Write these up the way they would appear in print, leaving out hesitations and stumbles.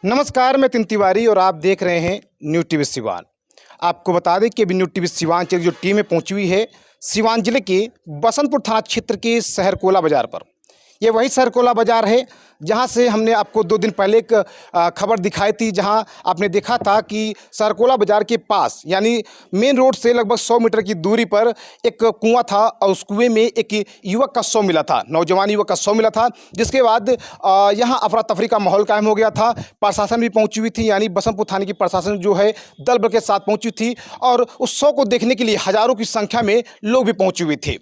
नमस्कार, मैं तिन तिवारी और आप देख रहे हैं न्यूज़ टीवी सिवान। आपको बता दें कि अभी न्यूज़ टीवी सिवान की जो टीम है पहुंची हुई है सिवान जिले के बसंतपुर थाना क्षेत्र के सहरकोला बाज़ार पर। ये वही सहरकोला बाज़ार है जहां से हमने आपको 2 दिन पहले एक खबर दिखाई थी, जहां आपने देखा था कि सहरकोला बाज़ार के पास यानी मेन रोड से लगभग 100 मीटर की दूरी पर एक कुआं था और उस कुएं में एक युवक का शव मिला था, नौजवान युवक का शव मिला था। जिसके बाद यहां अफरा तफरी का माहौल कायम हो गया था। प्रशासन भी पहुंची हुई थी, यानी बसंतपुर थाने की प्रशासन जो है दल बल के साथ पहुंची थी और उस शव को देखने के लिए हज़ारों की संख्या में लोग भी पहुंचे हुए थे।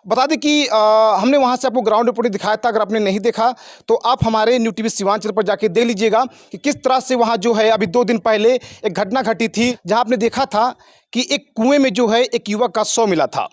बता दें कि हमने वहां से आपको ग्राउंड रिपोर्ट दिखाया था। अगर आपने नहीं देखा तो आप हमारे न्यूज़ टीवी सिवान चैनल पर जाके देख लीजिएगा कि किस तरह से वहां जो है अभी 2 दिन पहले एक घटना घटी थी, जहां आपने देखा था कि एक कुएं में जो है एक युवक का शव मिला था।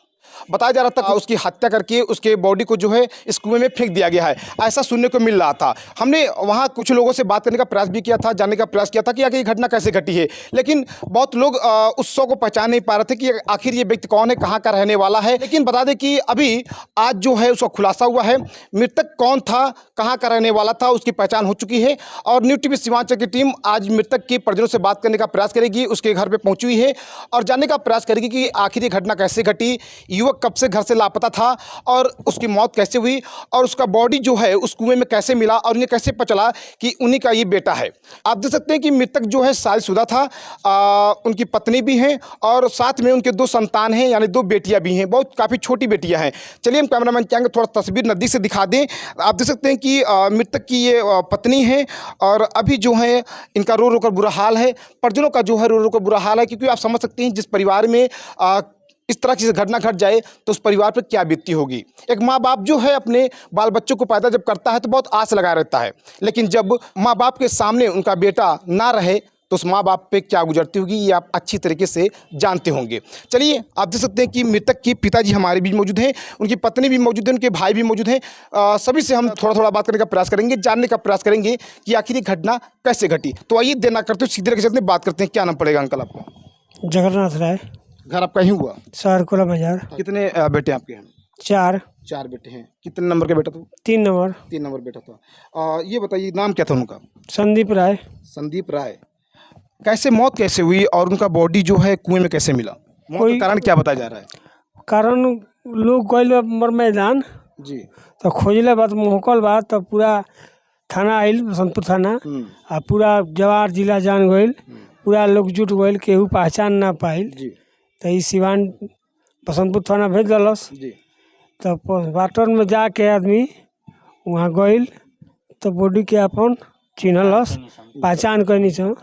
बताया जा रहा था उसकी हत्या करके उसके बॉडी को जो है इस कुएं में फेंक दिया गया है, ऐसा सुनने को मिल रहा था। हमने वहाँ कुछ लोगों से बात करने का प्रयास भी किया था, जानने का प्रयास किया था कि आखिर ये घटना कैसे घटी है, लेकिन बहुत लोग उस शव को पहचान नहीं पा रहे थे कि आखिर ये व्यक्ति कौन है, कहाँ का रहने वाला है। लेकिन बता दें कि अभी आज जो है उसका खुलासा हुआ है, मृतक कौन था, कहाँ का रहने वाला था, उसकी पहचान हो चुकी है। और न्यूज़ टीवी सीमांचल की टीम आज मृतक के परिजनों से बात करने का प्रयास करेगी, उसके घर पर पहुँची हुई है और जानने का प्रयास करेगी कि आखिर ये घटना कैसे घटी, युवक कब से घर से लापता था और उसकी मौत कैसे हुई और उसका बॉडी जो है उस कुएं में कैसे मिला और इन्हें कैसे पता चला कि उन्हीं का ये बेटा है। आप देख सकते हैं कि मृतक जो है शादीशुदा था, उनकी पत्नी भी हैं और साथ में उनके 2 संतान हैं, यानी 2 बेटियां भी हैं, बहुत काफ़ी छोटी बेटियां हैं। चलिए हम कैमरामैन चाहेंगे थोड़ा तस्वीर नज़दीक से दिखा दें। आप देख सकते हैं कि मृतक की ये पत्नी है और अभी जो है इनका रो रो कर बुरा हाल है, परिजनों का जो है रो रो कर बुरा हाल है, क्योंकि आप समझ सकते हैं जिस परिवार में इस तरह की घटना घट जाए तो उस परिवार पर क्या बीतती होगी। एक माँ बाप जो है अपने बाल बच्चों को पैदा जब करता है तो बहुत आस लगा रहता है, लेकिन जब माँ बाप के सामने उनका बेटा ना रहे तो उस माँ बाप पे क्या गुजरती होगी ये आप अच्छी तरीके से जानते होंगे। चलिए आप देख सकते हैं कि मृतक के पिताजी हमारे भी मौजूद हैं, उनकी पत्नी भी मौजूद है, उनके भाई भी मौजूद हैं। सभी से हम थोड़ा थोड़ा बात करने का प्रयास करेंगे, जानने का प्रयास करेंगे कि आखिर ये घटना कैसे घटी। तो आइए देर ना करते हुए सीधे तरीके से बात करते हैं। क्या नाम पड़ेगा अंकल आपका? जगन्नाथ राय, घर आपका ही हुआ? सहरकोला बाजार। कितने बेटे आपके हैं? 4 4 बेटे हैं। कितने नंबर का बेटा था? 3 नंबर। 3 नंबर बेटा था। ये बताइए नाम क्या था उनका? संदीप राय। संदीप राय। कैसे मौत कैसे हुई और उनका बॉडी जो है कुएं में कैसे मिला? मौत का कारण क्या बताया जा रहा है? कारण लोग गइल मर मैदान जी। तो खोजले बात मोहकल बात तो पूरा थाना आइल, बसंतपुर थाना आ पूरा जवार जिला जान गइल, पूरा लोग जुट गइल, केहू पहचान ना पाइल जी। तो ई सिवान बसंतपुर थाना भेज दलस। जी। तो पोस्टमार्टम में जाके आदमी वहाँ गइल तो बॉडी के अपन चिन्हलस, पहचान करनी सन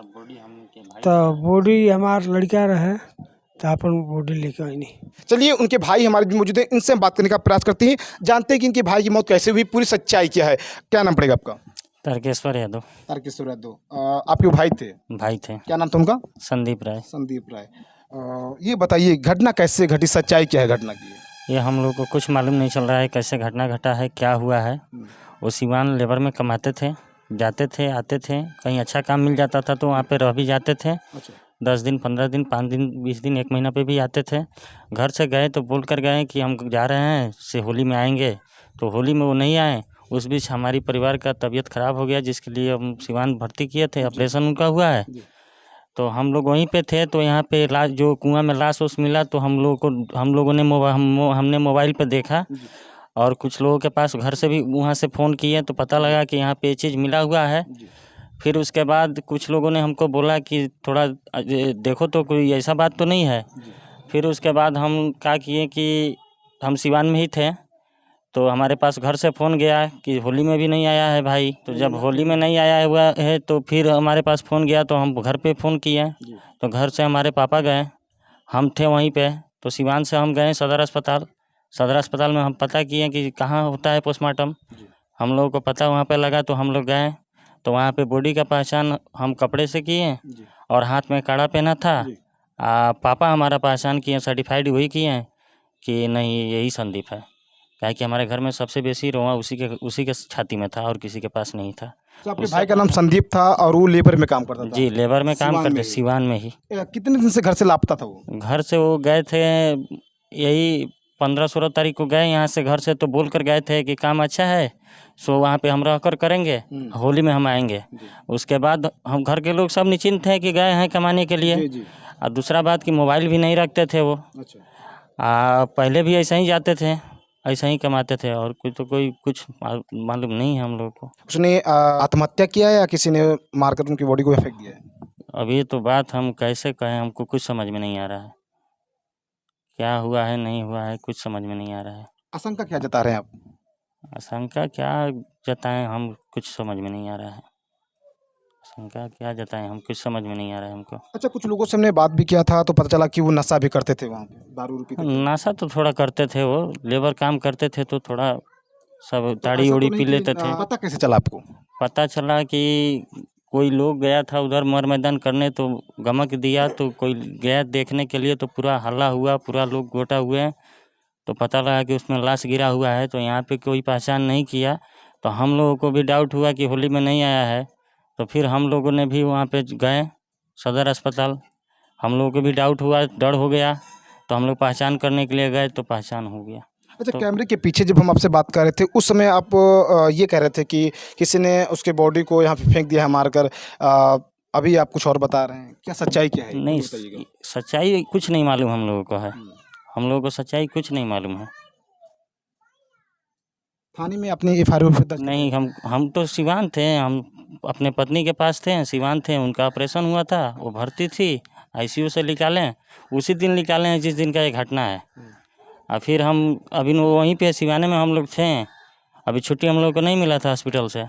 तो बॉडी हमार लड़का रहे तो अपन बॉडी लेके आईनी। चलिए उनके भाई हमारे भी मौजूद हैं, इनसे हम बात करने का प्रयास करते हैं, जानते हैं कि इनके भाई की मौत कैसे हुई, पूरी सच्चाई क्या है। क्या नाम पड़ेगा आपका? तारकेश्वर यादव। तारकेश्वर यादव। आपके भाई थे? भाई थे। क्या नाम था उनका? संदीप राय। संदीप राय। ये बताइए घटना कैसे घटी, सच्चाई क्या है घटना की? ये हम लोग को कुछ मालूम नहीं चल रहा है कैसे घटना घटा है, क्या हुआ है। वो सिवान लेबर में कमाते थे, जाते थे आते थे, कहीं अच्छा काम मिल जाता था तो वहाँ पे रह भी जाते थे। 10 दिन 15 दिन 5 दिन 20 दिन 1 महीना पे भी आते थे। घर से गए तो बोल कर गए कि हम जा रहे हैं से होली में आएंगे, तो होली में वो नहीं आए। उस बीच हमारी परिवार का तबीयत ख़राब हो गया, जिसके लिए हम सिवान भर्ती किए थे, ऑपरेशन उनका हुआ है। तो हम लोग वहीं पे थे तो यहाँ पे लाश जो कुआं में लाश उस मिला तो हम लोगों ने हमने मोबाइल पे देखा और कुछ लोगों के पास घर से भी वहाँ से फ़ोन किए तो पता लगा कि यहाँ पे ये चीज़ मिला हुआ है। फिर उसके बाद कुछ लोगों ने हमको बोला कि थोड़ा देखो तो कोई ऐसा बात तो नहीं है। फिर उसके बाद हम क्या किए कि हम सिवान में ही थे तो हमारे पास घर से फ़ोन गया कि होली में भी नहीं आया है भाई। तो जब होली में नहीं आया हुआ है तो फिर हमारे पास फ़ोन गया तो हम घर पे फ़ोन किए तो घर से हमारे पापा गए, हम थे वहीं पे। तो सिवान से हम गए सदर अस्पताल में हम पता किए कि कहाँ होता है पोस्टमार्टम। हम लोगों को पता वहाँ पे लगा तो हम लोग गए तो वहाँ पे बॉडी का पहचान हम कपड़े से किए और हाथ में कड़ा पहना था। पापा हमारा पहचान किए, सर्टिफाइड वही किए कि नहीं यही संदीप है, क्या कि हमारे घर में सबसे बेसी रोआ उसी के छाती में था और किसी के पास नहीं था। तो आपके भाई का नाम संदीप था और वो लेबर में काम करता था? जी, लेबर में काम करते, सिवान में ही। कितने दिन से घर से लापता था वो? घर से वो गए थे यही 15-16 तारीख को गए यहाँ से घर से, तो बोल कर गए थे कि काम अच्छा है सो वहाँ पे हम रह कर करेंगे, होली में हम आएंगे। उसके बाद हम घर के लोग सब निश्चिंत थे कि गए हैं कमाने के लिए। और दूसरा बात कि मोबाइल भी नहीं रखते थे वो। पहले भी ऐसे ही जाते थे, ऐसा ही कमाते थे, और कोई कुछ मालूम नहीं है हम लोग को। उसने आत्महत्या किया या किसी ने मारकर उनकी बॉडी को फेंक दिया है? अब ये तो बात हम कैसे कहें, हमको कुछ समझ में नहीं आ रहा है, क्या हुआ है नहीं हुआ है कुछ समझ में नहीं आ रहा है। आशंका क्या जता रहे हैं आप? आशंका क्या जताएं, हम कुछ समझ में नहीं आ रहा है। आशंका क्या जताएं, हम कुछ समझ में नहीं आ रहा है हमको। अच्छा, कुछ लोगों से हमने बात भी किया था तो पता चला कि वो नशा भी करते थे, वहाँ पे दारू पीते थे। नशा तो थोड़ा करते थे, वो लेबर काम करते थे तो थोड़ा सब ताड़ी ऐसा तो उड़ी नहीं पी कि, लेते थे। पता कैसे चला आपको? पता चला कि कोई लोग गया था उधर मर मैदान करने, तो गमक दिया, तो कोई गया देखने के लिए, तो पूरा हल्ला हुआ, पूरा लोग गोटा हुए, तो पता लगा कि उसमें लाश गिरा हुआ है। तो यहाँ पे कोई पहचान नहीं किया, तो हम लोगों को भी डाउट हुआ कि होली में नहीं आया है, तो फिर हम लोगों ने भी वहाँ पे गए सदर अस्पताल। हम लोगों को भी डाउट हुआ, डर हो गया, तो हम लोग पहचान करने के लिए गए तो पहचान हो गया। अच्छा, कैमरे के पीछे जब हम आपसे बात कर रहे थे उस समय आप ये कह रहे थे कि किसी ने उसके बॉडी को यहाँ पे फेंक दिया है मारकर, अभी आप कुछ और बता रहे हैं, क्या सच्चाई क्या है? नहीं, बताइएगा। सच्चाई कुछ नहीं मालूम हम लोगों को है, हम लोगों को सच्चाई कुछ नहीं मालूम है। थाने में अपनी FIR दर्ज? नहीं, हम तो सिवान थे, हम अपने पत्नी के पास थे, सिवान थे, उनका ऑपरेशन हुआ था, वो भर्ती थी, ICU से निकालें, उसी दिन निकाले हैं जिस दिन का ये घटना है। और फिर हम अभी वहीं पे सिवाने में हम लोग थे, अभी छुट्टी हम लोग को नहीं मिला था हॉस्पिटल से,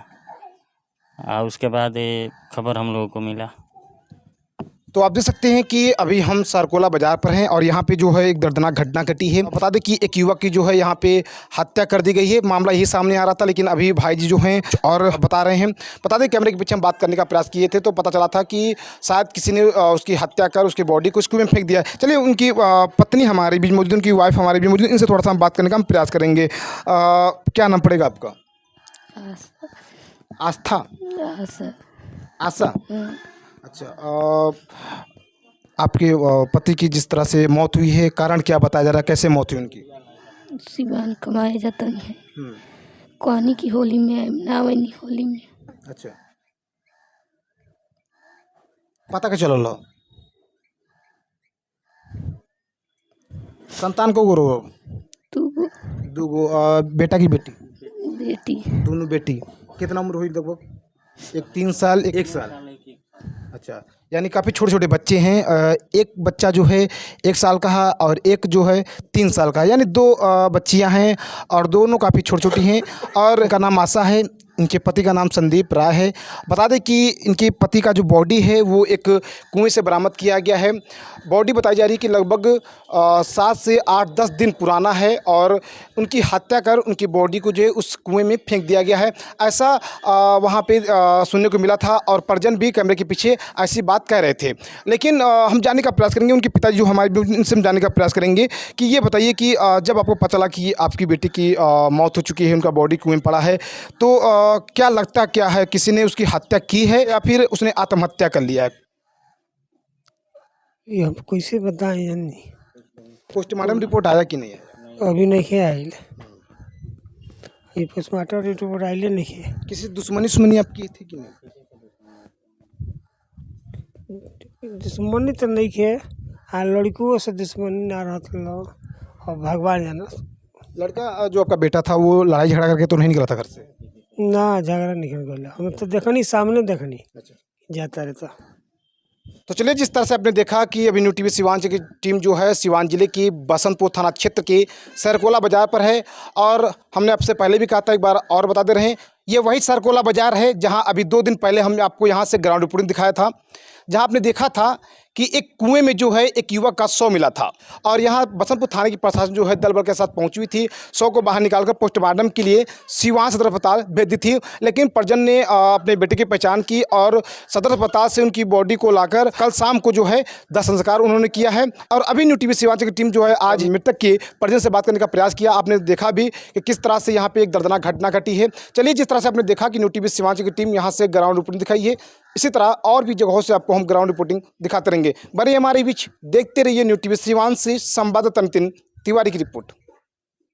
और उसके बाद ये खबर हम लोगों को मिला। तो आप देख सकते हैं कि अभी हम सरकोला बाजार पर हैं और यहाँ पे जो है एक दर्दनाक घटना घटी है। बता दें कि एक युवक की जो है यहाँ पे हत्या कर दी गई है। मामला यही सामने आ रहा था, लेकिन अभी भाई जी जो हैं और बता रहे हैं। बता दें कैमरे के पीछे हम बात करने का प्रयास किए थे तो पता चला था कि शायद किसी ने उसकी हत्या कर उसकी बॉडी को कुएं में फेंक दिया। चलिए, उनकी पत्नी हमारे बीच मौजूद, उनकी वाइफ हमारे बीच मौजूद, इनसे थोड़ा सा हम बात करने का हम प्रयास करेंगे। क्या नाम पड़ेगा आपका? आस्था? आशा? अच्छा, आपके पति की जिस तरह से मौत हुई है, कारण क्या बताया जा रहा है, कैसे मौत हुई उनकी? सिवान कमाए जाता है कहानी की होली में नावनी होली में। अच्छा, पता क्या चलो? संतान को गुरु? दो बेटा की बेटी? बेटी। दोनों बेटी। कितना उम्र हुई लगभग? एक 3 साल, एक 1 साल। अच्छा, यानी काफ़ी छोटे छोटे बच्चे हैं। एक बच्चा जो है 1 साल का है और एक जो है 3 साल का है, यानी 2 बच्चियां हैं और दोनों काफ़ी छोटी छोटी हैं। और इनका नाम आशा है, इनके पति का नाम संदीप राय है। बता दें कि इनके पति का जो बॉडी है वो एक कुएं से बरामद किया गया है। बॉडी बताई जा रही है कि लगभग 7 से 8-10 दिन पुराना है और उनकी हत्या कर उनकी बॉडी को जो है उस कुएं में फेंक दिया गया है, ऐसा वहाँ पे सुनने को मिला था। और परिजन भी कैमरे के पीछे ऐसी बात कह रहे थे। लेकिन हम जानने का प्रयास करेंगे, उनके पिताजी जो हमारे, इनसे हम जानने का प्रयास करेंगे कि ये बताइए कि जब आपको पता चला कि आपकी बेटी की मौत हो चुकी है, उनका बॉडी कुएं में पड़ा है, तो क्या लगता क्या है, किसी ने उसकी हत्या की है या फिर उसने आत्महत्या कर लिया है? ये हम कैसे बताएं यानी। पोस्टमार्टम रिपोर्ट आया कि नहीं है? अभी नहीं आइल, ये पोस्टमार्टम रिपोर्ट आइले नहीं है। किसी दुश्मनी आपकी थी कि नहीं? दुश्मनी तो नहीं है, हाँ लड़कियों से दुश्मनी ना रहता और भगवान जाना। लड़का जो आपका बेटा था वो लड़ाई झगड़ा करके तो नहीं निकला था घर से? ना, झगड़ा निकल गया, हम तो देखनी सामने देखनी। अच्छा, जाता रहता। तो चलिए, जिस तरह से आपने देखा कि अभी न्यू टीवी सिवान की टीम जो है सिवान जिले की बसंतपुर थाना क्षेत्र के सरकोला बाजार पर है। और हमने आपसे पहले भी कहा था, एक बार और बता दे रहे हैं, ये वही सरकोला बाजार है जहां अभी 2 दिन पहले हमने आपको यहां से ग्राउंड रिपोर्टिंग दिखाया था, जहां आपने देखा था कि एक कुएं में जो है एक युवक का शव मिला था। और यहाँ बसंतपुर थाने की प्रशासन जो है दल बल के साथ पहुंची हुई थी, शव को बाहर निकालकर पोस्टमार्टम के लिए सिवान सदर अस्पताल भेज दी थी। लेकिन परिजन ने अपने बेटे की पहचान की और सदर अस्पताल से उनकी बॉडी को लाकर कल शाम को जो है दाह संस्कार उन्होंने किया है। और अभी न्यू टीवी सिवान की टीम जो है आज मृतक के परिजन से बात करने का प्रयास किया। आपने देखा भी कि किस तरह से यहाँ पे एक दर्दनाक घटना घटी है। चलिए, जिस तरह से आपने देखा कि न्यू टीवी सिवान की टीम यहाँ से ग्राउंड रिपोर्टिंग दिखाई है, इसी तरह और भी जगहों से आपको हम ग्राउंड रिपोर्टिंग दिखाते रहेंगे। बने हमारे बीच, देखते रहिए न्यू टीवी सिवान से संवाददाता नितिन तिवारी की रिपोर्ट।